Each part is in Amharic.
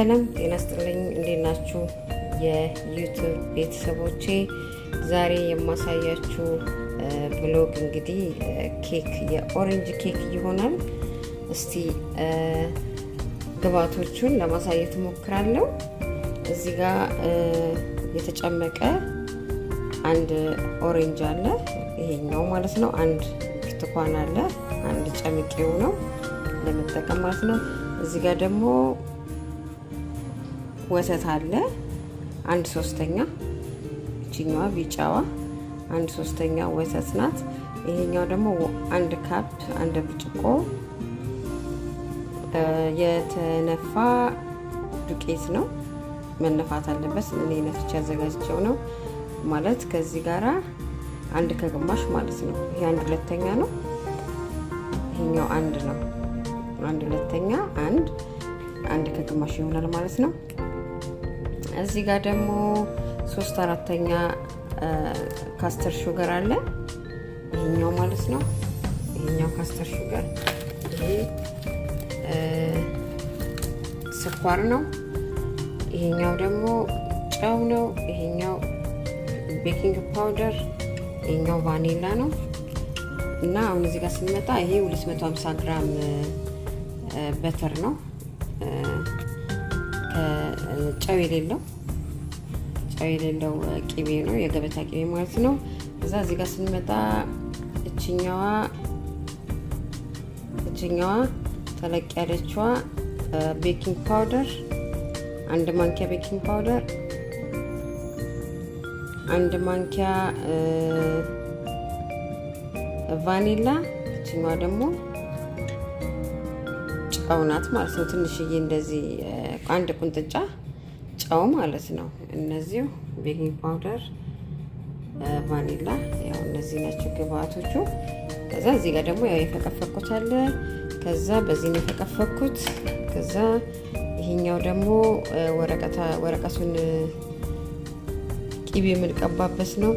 ሰላም ጤና ይስጥልኝ። እንዴት ናችሁ የዩቲዩብ ቤተሰቦቼ? ዛሬ የማሳያችሁ ብሎግ እንግዲህ ኬክ የኦሬንጅ ኬክ ይሆናል። እስቲ ግብአቶቹን ለማሳየት ሞክራለሁ። እዚህ ጋር የተጨመቀ አንድ ኦሬንጅ አለ፣ ይሄኛው ማለት ነው። አንድ ብርቱካን አለ፣ አንድ ጨምቄው ነው ለመጠቀም ማለት ነው። እዚህ ጋር ደግሞ ወተት አለ 1/3። እቺኛዋ ቢጫዋ 1/3 ወተት ናት። ይሄኛው ደግሞ 1 ካፕ 1 ብርጭቆ የተነፋ ዱቄት ነው። መነፋት አለበት። እኔ ነፍቼ አዘጋጅቼው ነው ማለት ከዚህ ጋራ 1 ከግማሽ ማለት ነው። ይሄ 1/2 ነው። ይሄኛው 1 ነው። 1/2 1 ከግማሽ ይሆናል ማለት ነው። እዚህ ጋር ደግሞ 3/4 ካስተር ሹገር አለ። ይሄኛው ማለት ነው። ይሄኛው ካስተር ሹገር፣ ይሄ ስኳር ነው። ይሄኛው ደግሞ ጨው ነው። ይሄኛው ቤኪንግ ፓውደር፣ ይሄኛው ቫኒላ ነው። እና አሁን እዚህ ጋር ስንመጣ ይሄ 250 ግራም በተር ነው፣ ጨው የሌለው ቂቤ ነው፣ የገበታ ቂቤ ማለት ነው። እዛ እዚህ ጋር ስንመጣ እችኛዋ ተለቅ ያለችዋ ቤኪንግ ፓውደር 1 ማንኪያ ቤኪንግ ፓውደር፣ 1 ማንኪያ ቫኒላ፣ እችኛዋ ደግሞ ጨው ናት ማለት ነው። ትንሽዬ እንደዚህ 1 ቁንጥጫ ጨው ማለት ነው። እነዚህ ቤኪንግ ፓውደር፣ ቫኒላ፣ ያው እነዚህ ናቸው ግብአቶቹ። ከዛ እዚህ ጋር ደግሞ ያው የፈቀፈኩት አለ። ከዛ በዚህ ነው የፈቀፈኩት። ከዛ ይሄኛው ደግሞ ወረቀቱን ቂቤ የምንቀባበት ነው።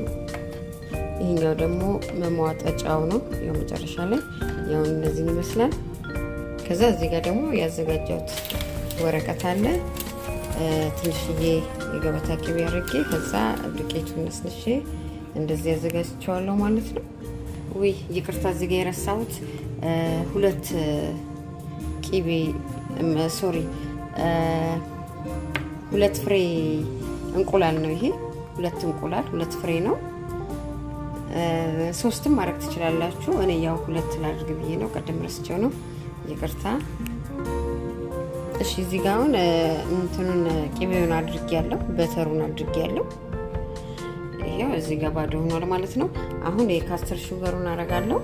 ይሄኛው ደግሞ መሟጠጫው ነው። ያው መጨረሻ ላይ ያው እነዚህን ይመስላል። ከዛ እዚህ ጋር ደግሞ ያዘጋጀሁት ወረቀት አለ። ትንሽዬ የገበታ ቂቤ አድርጌ ከዛ ዱቄቱን ነስንሼ እንደዚህ ያዘጋጅቼዋለሁ ማለት ነው። ወይ ይቅርታ፣ እዚህ ጋር የረሳሁት 2 ፍሬ እንቁላል ነው። ይሄ 2 እንቁላል 2 ፍሬ ነው። 3ም ማድረግ ትችላላችሁ። እኔ ያው 2 ላድርግ ብዬ ነው፣ ቀደም ረስቼው ነው፣ ይቅርታ። እሺ እዚህ ጋር አሁን እንትኑን ቂቤውን አድርጌያለሁ፣ በተሩን አድርጌያለሁ። ይሄው እዚህ ጋር ባዶ ሆኗል ማለት ነው። አሁን የካስተር ሹገሩን አረጋለሁ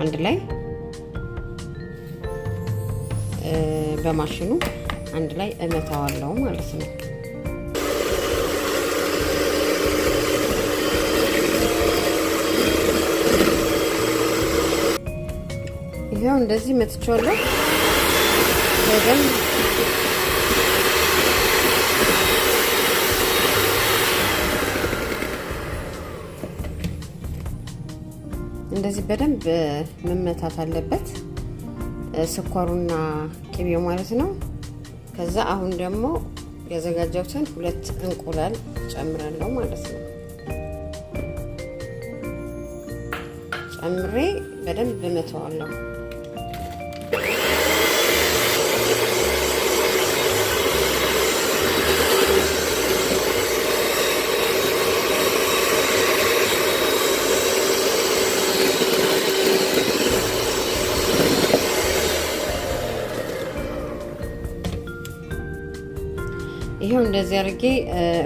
አንድ ላይ በማሽኑ አንድ ላይ እመታዋለሁ ማለት ነው። ይሄው እንደዚህ መትቼዋለሁ በደንብ እንደዚህ በደንብ መመታት አለበት፣ ስኳሩና ቂቤው ማለት ነው። ከዛ አሁን ደግሞ ያዘጋጀሁትን 2 እንቁላል ጨምራለሁ ማለት ነው። ጨምሬ በደንብ መተዋለሁ። ይሄው እንደዚህ አድርጌ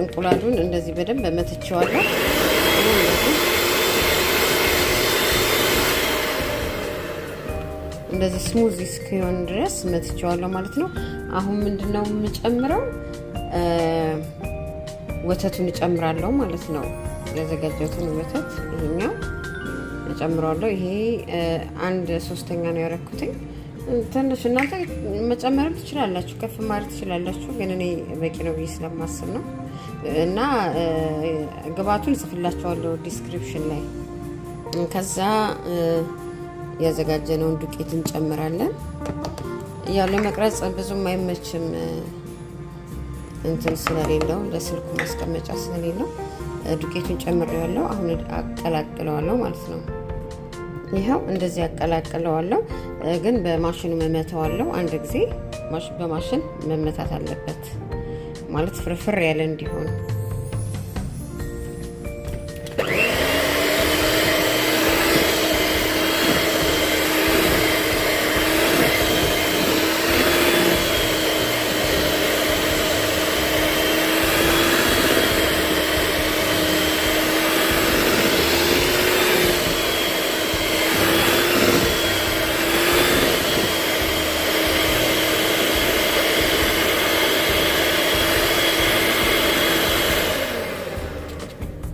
እንቁላሉን እንደዚህ በደንብ መትቼዋለሁ። እንደዚህ ስሙዝ እስኪሆን ድረስ መትቼዋለሁ ማለት ነው። አሁን ምንድነው የምጨምረው? ወተቱን እጨምራለሁ ማለት ነው። ያዘጋጀሁትን ወተት ይሄኛው እጨምራለሁ። ይሄ 1/3 ነው ያደረኩትኝ። ትንሽ እናንተ መጨመርም ትችላላችሁ፣ ከፍ ማለት ትችላላችሁ፣ ግን እኔ በቂ ነው ብዬ ስለማስብ ነው። እና ግብአቱን ጽፍላችኋለሁ ዲስክሪፕሽን ላይ። ከዛ ያዘጋጀነውን ዱቄት እንጨምራለን። ያው ለመቅረጽ ብዙም አይመችም እንትን ስለሌለው ለስልኩ ማስቀመጫ ስለሌለው ዱቄቱን ጨምሬዋለሁ። አሁን አቀላቅለዋለሁ ማለት ነው። ይኸው እንደዚህ አቀላቅለዋለሁ፣ ግን በማሽኑ መመታዋለሁ። አንድ ጊዜ በማሽን መመታት አለበት ማለት ፍርፍር ያለ እንዲሆን።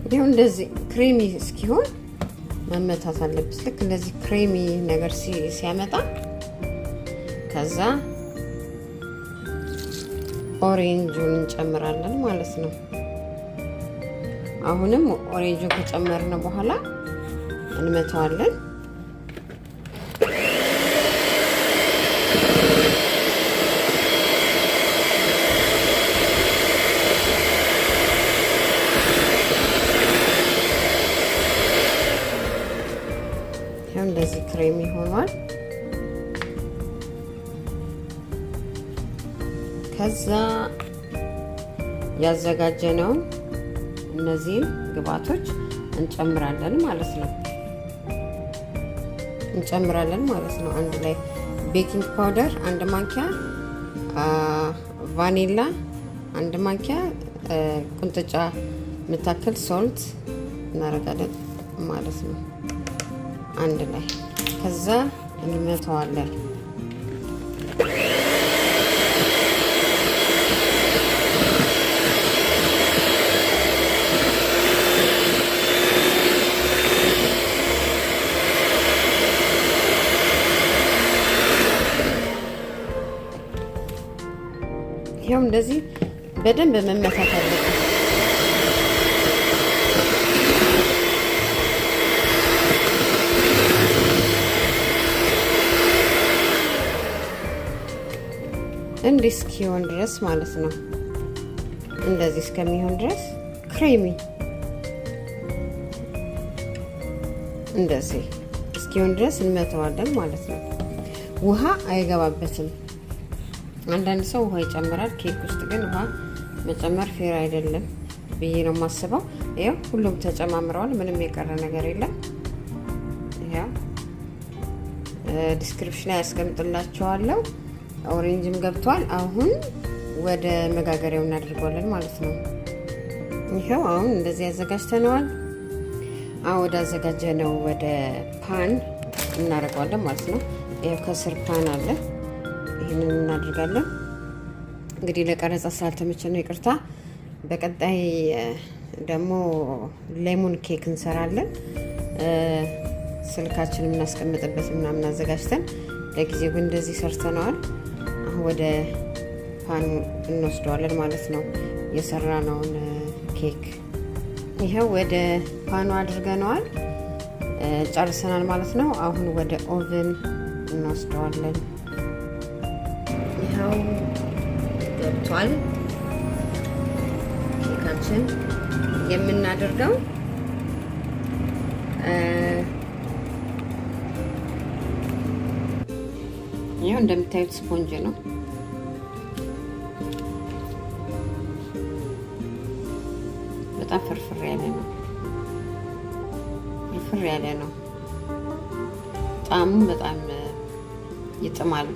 ይሄው እንደዚህ ክሬሚ እስኪሆን መመታት አለበት። ልክ እንደዚህ ክሬሚ ነገር ሲያመጣ ከዛ ኦሬንጁን እንጨምራለን ማለት ነው። አሁንም ኦሬንጁን ከጨመርን በኋላ እንመታዋለን። እንደዚህ ክሬሚ ሆኗል። ከዛ ያዘጋጀነውን እነዚህን ግብአቶች እንጨምራለን ማለት ነው። አንድ ላይ ቤኪንግ ፓውደር 1 ማንኪያ፣ ቫኒላ 1 ማንኪያ፣ ቁንጥጫ የምታክል ሶልት እናደርጋለን ማለት ነው አንድ ላይ። ከዛ እንመታዋለን። ይሄው እንደዚህ በደንብ መመታት አለበት። እንዲህ እስኪሆን ድረስ ማለት ነው። እንደዚህ እስከሚሆን ድረስ ክሬሚ እንደዚህ እስኪሆን ድረስ እንመተዋለን ማለት ነው። ውሃ አይገባበትም። አንዳንድ ሰው ውሃ ይጨምራል ኬክ ውስጥ፣ ግን ውሃ መጨመር ፌር አይደለም ብዬ ነው የማስበው። ይኸው ሁሉም ተጨማምረዋል። ምንም የቀረ ነገር የለም። ይኸው ዲስክሪፕሽን ላይ ያስቀምጥላችኋለሁ። ኦሬንጅም ገብቷል። አሁን ወደ መጋገሪያው እናደርገዋለን ማለት ነው። ይሄው አሁን እንደዚህ ያዘጋጅተነዋል። አሁን ወደ አዘጋጀነው ወደ ፓን እናደርገዋለን ማለት ነው። ይሄው ከስር ፓን አለ። ይሄንን እናደርጋለን። እንግዲህ ለቀረጻ ስላልተመቸ ነው ይቅርታ። በቀጣይ ደግሞ ሌሞን ኬክ እንሰራለን። ስልካችንን እናስቀምጥበት ምናምን አዘጋጅተን፣ ለጊዜው ግን እንደዚህ ሰርተነዋል። ወደ ፓኑ እንወስደዋለን ማለት ነው የሰራነውን ኬክ። ይሄው ወደ ፓኑ አድርገነዋል፣ ጨርሰናል ማለት ነው። አሁን ወደ ኦቨን እንወስደዋለን። ይሄው ገብቷል ኬካችን። የምናደርገው ይሄው እንደምታዩት ስፖንጅ ነው። በጣም ፍርፍር ያለ ነው። ጣዕሙ በጣም ይጥማል፣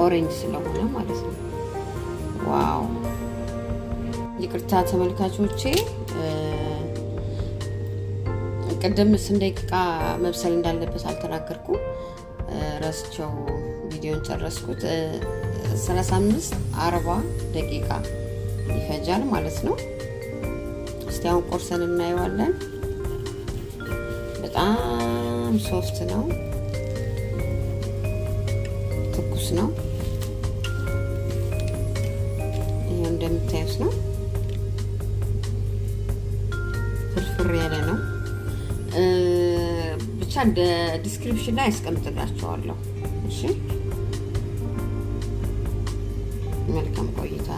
ኦሬንጅ ስለሆነ ማለት ነው። ዋው! ይቅርታ ተመልካቾቼ፣ ቅድም ስንት ደቂቃ መብሰል እንዳለበት አልተናገርኩም። ረስቸው ቪዲዮን ጨረስኩት። 35-40 ደቂቃ ይፈጃል ማለት ነው። እስቲ አሁን ቆርሰን እናየዋለን። በጣም ሶፍት ነው፣ ትኩስ ነው። ይሄው እንደምታዩት ነው፣ ፍርፍር ያለ ነው። ብቻ እንደ ዲስክሪፕሽን ላይ ያስቀምጥላችኋለሁ። እሺ መልካም ቆይታ